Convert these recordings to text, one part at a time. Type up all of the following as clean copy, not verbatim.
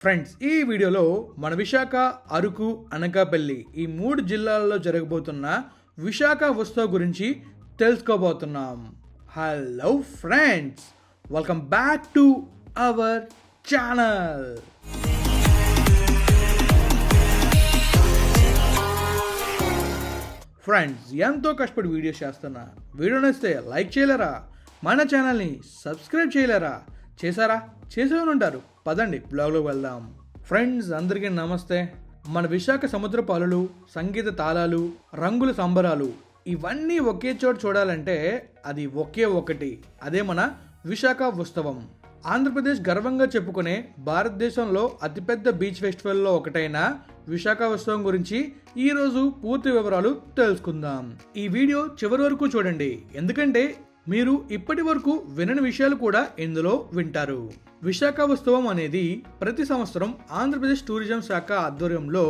Friends, ఈ వీడియోలో మన విశాఖ, అరకు, అనకాపల్లి ఈ 3 జిల్లాల్లో జరగబోతున్న విశాఖ ఉత్సవ్ గురించి తెలుసుకోబోతున్నాం. Hello friends, welcome back to our channel. Friends, ఎంతో కష్టపడి వీడియోస్ చేస్తున్నా. వీడియో నచ్చితే లైక్ చేయలేరా? మన ఛానల్ని సబ్స్క్రైబ్ చేయలేరా? చేసే ఉంటారు. పదండి బ్లాగ్లోకి వెళ్దాం. ఫ్రెండ్స్, అందరికీ నమస్తే. మన విశాఖ సముద్ర పాలలు, సంగీత తాళాలు, రంగుల సంబరాలు ఇవన్నీ ఒకే చోట చూడాలంటే అది ఒకే ఒకటి, అదే మన విశాఖ ఉత్సవం. ఆంధ్రప్రదేశ్ గర్వంగా చెప్పుకునే భారతదేశంలో అతిపెద్ద బీచ్ ఫెస్టివల్లో ఒకటైన విశాఖ ఉత్సవం గురించి ఈరోజు పూర్తి వివరాలు తెలుసుకుందాం. ఈ వీడియో చివరి వరకు చూడండి, ఎందుకంటే మీరు ఇప్పటి వరకు వినని విషయాలు కూడా ఇందులో వింటారు. విశాఖ ఉత్సవం అనేది ప్రతి సంవత్సరం ఆంధ్రప్రదేశ్ టూరిజం శాఖ ఆధ్వర్యంలో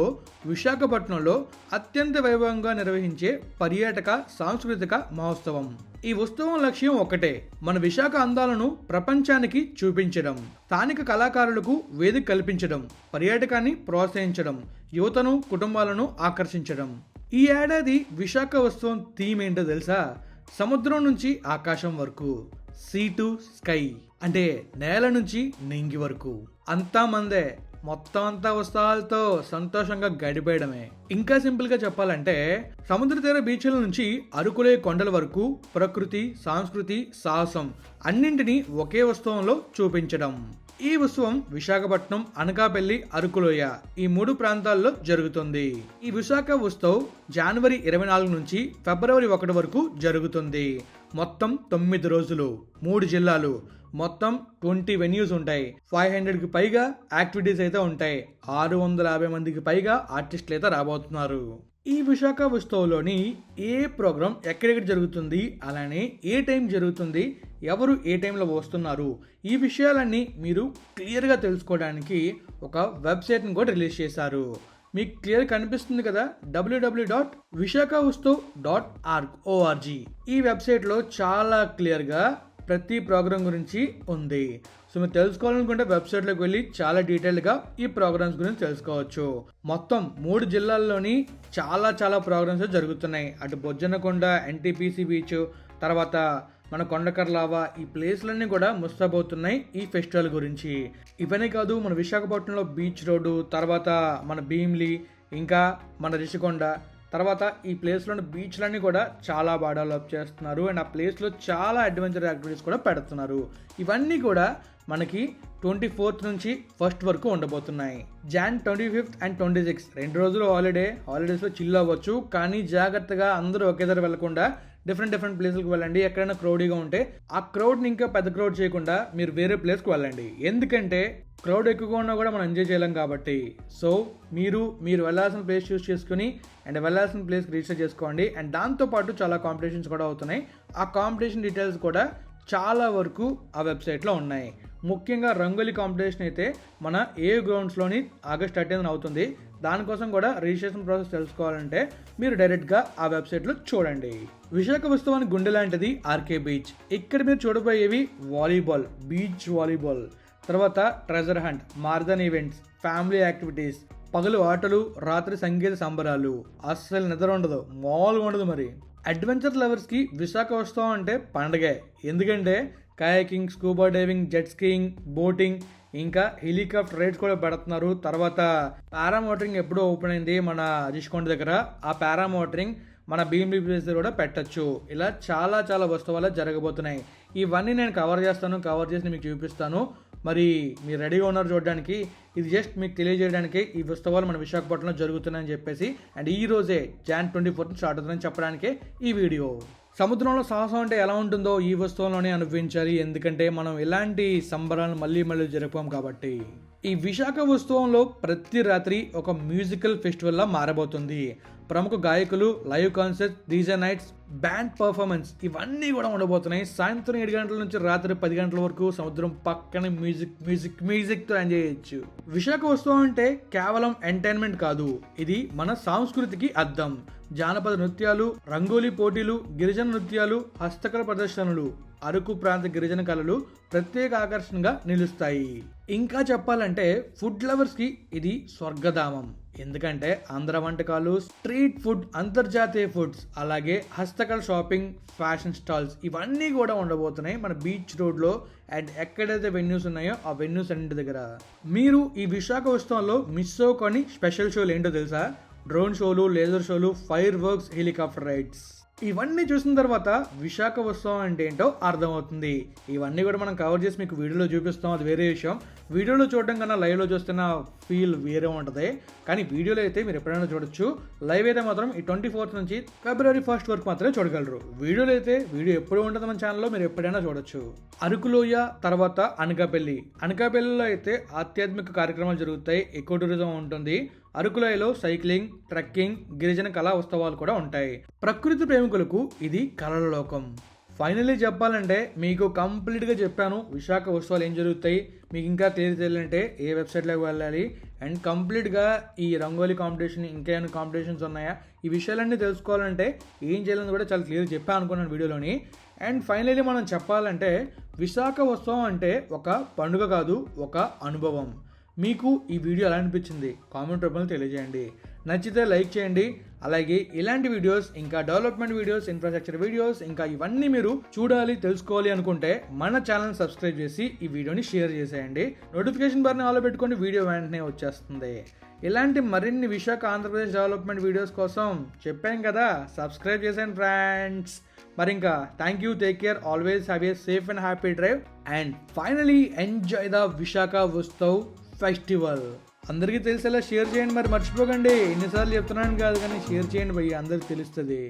విశాఖపట్నంలో అత్యంత వైభవంగా నిర్వహించే పర్యాటక సాంస్కృతిక మహోత్సవం. ఈ ఉత్సవం లక్ష్యం ఒకటే, మన విశాఖ అందాలను ప్రపంచానికి చూపించడం, స్థానిక కళాకారులకు వేదిక కల్పించడం, పర్యాటకాన్ని ప్రోత్సహించడం, యువతను కుటుంబాలను ఆకర్షించడం. ఈ ఏడాది విశాఖ ఉత్సవం థీమ్ ఏంటో తెలుసా? సముద్రం నుంచి ఆకాశం వరకు, సీ టు స్కై, అంటే నేల నుంచి నింగి వరకు అంతా మందే. మొత్తం అంతా ఉత్సాహాలతో సంతోషంగా గడిపేయడమే. ఇంకా సింపుల్ గా చెప్పాలంటే సముద్ర తీర బీచ్ల నుంచి అరకులే కొండల వరకు ప్రకృతి, సంస్కృతి, సాహసం అన్నింటినీ ఒకే ఉత్సవంలో చూపించడం. ఈ ఉత్సవం విశాఖపట్నం, అనకాపల్లి, అరకులోయ ఈ 3 ప్రాంతాల్లో జరుగుతుంది. ఈ విశాఖ ఉత్సవ్ జనవరి 24 నుంచి ఫిబ్రవరి 1 వరకు జరుగుతుంది. మొత్తం 9 రోజులు, 3 జిల్లాలు, మొత్తం 20 వెన్యూస్ ఉంటాయి. 500కి పైగా యాక్టివిటీస్ అయితే ఉంటాయి. 650 మందికి పైగా ఆర్టిస్టులు అయితే రాబోతున్నారు. ఈ విశాఖ ఉత్సవంలోని ఏ ప్రోగ్రాం ఎక్కడెక్కడ జరుగుతుంది, అలానే ఏ టైం జరుగుతుంది, ఎవరు ఏ టైంలో వస్తున్నారు, ఈ విషయాలన్నీ మీరు క్లియర్గా తెలుసుకోవడానికి ఒక వెబ్సైట్ని కూడా రిలీజ్ చేశారు. మీకు క్లియర్ కనిపిస్తుంది కదా, www.visakhaustav.org. ఈ వెబ్సైట్లో చాలా క్లియర్గా ప్రతి ప్రోగ్రాం గురించి ఉంది. సో మీరు తెలుసుకోవాలనుకుంటే వెబ్సైట్లోకి వెళ్ళి చాలా డీటెయిల్గా ఈ ప్రోగ్రామ్స్ గురించి తెలుసుకోవచ్చు. మొత్తం 3 జిల్లాల్లోని చాలా ప్రోగ్రామ్స్ జరుగుతున్నాయి. అటు బొజ్జన్నకొండ, ఎన్టీపీసీ బీచ్, తర్వాత మన కొండకర్లావా, ఈ ప్లేస్లన్నీ కూడా ముస్తాబోతున్నాయి ఈ ఫెస్టివల్ గురించి. ఇవన్నీ కాదు, మన విశాఖపట్నంలో బీచ్ రోడ్డు, తర్వాత మన భీమిలి, ఇంకా మన రిషికొండ, తర్వాత ఈ ప్లేస్లోని బీచ్లన్నీ కూడా చాలా బాగా డెవలప్ చేస్తున్నారు. అండ్ ఆ ప్లేస్లో చాలా అడ్వెంచర్ యాక్టివిటీస్ కూడా పెడుతున్నారు. ఇవన్నీ కూడా మనకి 24th నుంచి 1st వరకు ఉండబోతున్నాయి. Jan 25th and 26 2 రోజులు హాలిడేస్లో చిల్ అవ్వచ్చు. కానీ జాగ్రత్తగా అందరూ ఒకేసారి వెళ్లకుండా డిఫరెంట్ ప్లేసులకు వెళ్ళండి. ఎక్కడైనా క్రౌడీగా ఉంటే ఆ క్రౌడ్ని ఇంకా పెద్ద క్రౌడ్ చేయకుండా మీరు వేరే ప్లేస్కి వెళ్ళండి. ఎందుకంటే క్రౌడ్ ఎక్కువగా ఉన్నా కూడా మనం ఎంజాయ్ చేయలేం కాబట్టి. సో మీరు వెళ్ళాల్సిన ప్లేస్ చూస్ చేసుకుని అండ్ వెళ్ళాల్సిన ప్లేస్కి రిజిస్టర్ చేసుకోండి. అండ్ దాంతోపాటు చాలా కాంపిటీషన్స్ కూడా అవుతున్నాయి. ఆ కాంపిటీషన్ డీటెయిల్స్ కూడా చాలా వరకు ఆ వెబ్సైట్లో ఉన్నాయి. ముఖ్యంగా రంగోలీ కాంపిటీషన్ అయితే మన ఏ గ్రౌండ్స్లోని ఆగస్ట్ 13న అవుతుంది. దానికోసం కూడా రిజిస్ట్రేషన్ ప్రాసెస్ తెలుసుకోవాలంటే మీరు డైరెక్ట్గా ఆ వెబ్సైట్లో చూడండి. విశాఖ ఉత్సవానికి గుండె లాంటిది ఆర్కే బీచ్. ఇక్కడ మీరు చూడబోయేవి వాలీబాల్, బీచ్ వాలీబాల్, తర్వాత treasure hunt, marathon events, family activities, పగలు ఆటలు, రాత్రి సంగీత సంబరాలు. అస్సలు నిద్ర ఉండదు, మామూలుగా ఉండదు. మరి అడ్వెంచర్ లవర్స్కి విశాఖ ఉత్సవం అంటే పండగే. ఎందుకంటే kayaking, scuba diving, jet skiing, boating, ఇంకా హెలికాప్టర్ రైడ్స్ కూడా పెడుతున్నారు. తర్వాత పారామోటరింగ్ ఎప్పుడో ఓపెన్ అయింది మన రిషికొండ దగ్గర. ఆ పారామోటరింగ్ మన భీమిలి ప్లేస్ కూడా పెట్టచ్చు. ఇలా చాలా ఉత్సవాలు జరగబోతున్నాయి. ఇవన్నీ నేను కవర్ చేసి మీకు చూపిస్తాను. మరి మీరు రెడీగా ఉన్నారు చూడడానికి? ఇది జస్ట్ మీకు తెలియజేయడానికి ఈ ఉత్సవాలు మన విశాఖపట్నంలో జరుగుతున్నాయని చెప్పేసి. అండ్ ఈ రోజే Jan 24th స్టార్ట్ అవుతుందని చెప్పడానికే ఈ వీడియో. సముద్రంలో సాహసం అంటే ఎలా ఉంటుందో ఈ ఉత్సవంలోనే అనుభవించాలి. ఎందుకంటే మనం ఇలాంటి సంబరాలను మళ్ళీ జరుపుకోం కాబట్టి. ఈ విశాఖ ఉత్సవంలో ప్రతి రాత్రి ఒక మ్యూజికల్ ఫెస్టివల్లా మారబోతుంది. ప్రముఖ గాయకులు, live concert, DJ nights, band performance ఇవన్నీ కూడా ఉండబోతున్నాయి. సాయంత్రం 7 గంటల నుంచి రాత్రి 10 గంటల వరకు సముద్రం పక్కనే మ్యూజిక్తో ఎంజాయ్ చేయొచ్చు. విశాఖ ఉత్సవం అంటే కేవలం ఎంటర్టైన్మెంట్ కాదు, ఇది మన సంస్కృతికి అద్దం. జానపద నృత్యాలు, రంగోలీ పోటీలు, గిరిజన నృత్యాలు, హస్తకళ ప్రదర్శనలు, అరకు ప్రాంత గిరిజన కళలు ప్రత్యేక ఆకర్షణగా నిలుస్తాయి. ఇంకా చెప్పాలంటే ఫుడ్ లవర్స్కి ఇది స్వర్గధామం. ఎందుకంటే ఆంధ్ర వంటకాలు, స్ట్రీట్ ఫుడ్, అంతర్జాతీయ ఫుడ్స్, అలాగే హస్తకళ షాపింగ్, ఫ్యాషన్ స్టాల్స్ ఇవన్నీ కూడా ఉండబోతున్నాయి మన బీచ్ రోడ్లో. అండ్ ఎక్కడైతే వెన్యూస్ ఉన్నాయో ఆ వెన్యూస్ అన్నింటి దగ్గర మీరు ఈ విశాఖ ఉత్సవంలో మిస్ అవ్వకొని స్పెషల్ షోలు ఏంటో తెలుసా? డ్రోన్ షోలు, లేజర్ షోలు, ఫైర్ వర్క్స్, హెలికాప్టర్ రైడ్స్. ఇవన్నీ చూసిన తర్వాత విశాఖ ఉత్సవం అంటే ఏంటో అర్థమవుతుంది. ఇవన్నీ కూడా మనం కవర్ చేసి మీకు వీడియోలో చూపిస్తాం, అది వేరే విషయం. వీడియోలో చూడడం కన్నా లైవ్లో చూస్తున్న ఫీల్ వేరే ఉంటుంది. కానీ వీడియోలో అయితే మీరు ఎప్పుడైనా చూడొచ్చు. లైవ్ అయితే మాత్రం ఈ 24th నుంచి February 1st వరకు మాత్రమే చూడగలరు. వీడియోలో అయితే వీడియో ఎప్పుడు ఉంటుంది మన ఛానల్లో, మీరు ఎప్పుడైనా చూడొచ్చు. అరకులోయ తర్వాత అనకాపల్లి. అనకాపల్లిలో అయితే ఆధ్యాత్మిక కార్యక్రమాలు జరుగుతాయి, ఎకో టూరిజం ఉంటుంది. అరకులోయలో సైక్లింగ్, ట్రెక్కింగ్, గిరిజన కళా ఉత్సవాలు కూడా ఉంటాయి. ప్రకృతి ప్రేమికులకు ఇది కళల లోకం. ఫైనల్లీ చెప్పాలంటే మీకు కంప్లీట్గా చెప్పాను విశాఖ ఉత్సవాలు ఏం జరుగుతాయి. మీకు ఇంకా తెలియాలంటే ఏ వెబ్సైట్లోకి వెళ్ళాలి, అండ్ కంప్లీట్గా ఈ రంగోలీ కాంపిటీషన్, ఇంకా ఏమైనా కాంపిటీషన్స్ ఉన్నాయా, ఈ విషయాలన్నీ తెలుసుకోవాలంటే ఏం చేయాలని కూడా చాలా క్లియర్గా చెప్పాను అనుకున్నాను వీడియోలోని. అండ్ ఫైనల్లీ మనం చెప్పాలంటే విశాఖ ఉత్సవం అంటే ఒక పండుగ కాదు, ఒక అనుభవం. మీకు ఈ వీడియో ఎలా అనిపించింది కామెంట్ రూపంలో తెలియజేయండి. నచ్చితే లైక్ చేయండి. అలాగే ఇలాంటి వీడియోస్, ఇంకా డెవలప్మెంట్ వీడియోస్, ఇన్ఫ్రాస్ట్రక్చర్ వీడియోస్, ఇంకా ఇవన్నీ మీరు చూడాలి, తెలుసుకోవాలి అనుకుంటే మన ఛానల్ సబ్స్క్రైబ్ చేసి ఈ వీడియోని షేర్ చేసేయండి. నోటిఫికేషన్ బార్ని ఆలో పెట్టుకొని వీడియో వెంటనే వచ్చేస్తుంది. ఇలాంటి మరిన్ని విశాఖ ఆంధ్రప్రదేశ్ డెవలప్మెంట్ వీడియోస్ కోసం చెప్పాం కదా, సబ్స్క్రైబ్ చేసేయండి ఫ్రెండ్స్. మరి ఇంకా thank you, take care, always have a safe and happy drive. And finally enjoy the Visakha Utsav festival. అందరికీ తెలిసేలా షేర్ చేయండి, మరి మర్చిపోకండి. ఎన్నిసార్లు చెప్తున్నాను కాదు కానీ షేర్ చేయండి భయ్య, అందరికి తెలుస్తుంది.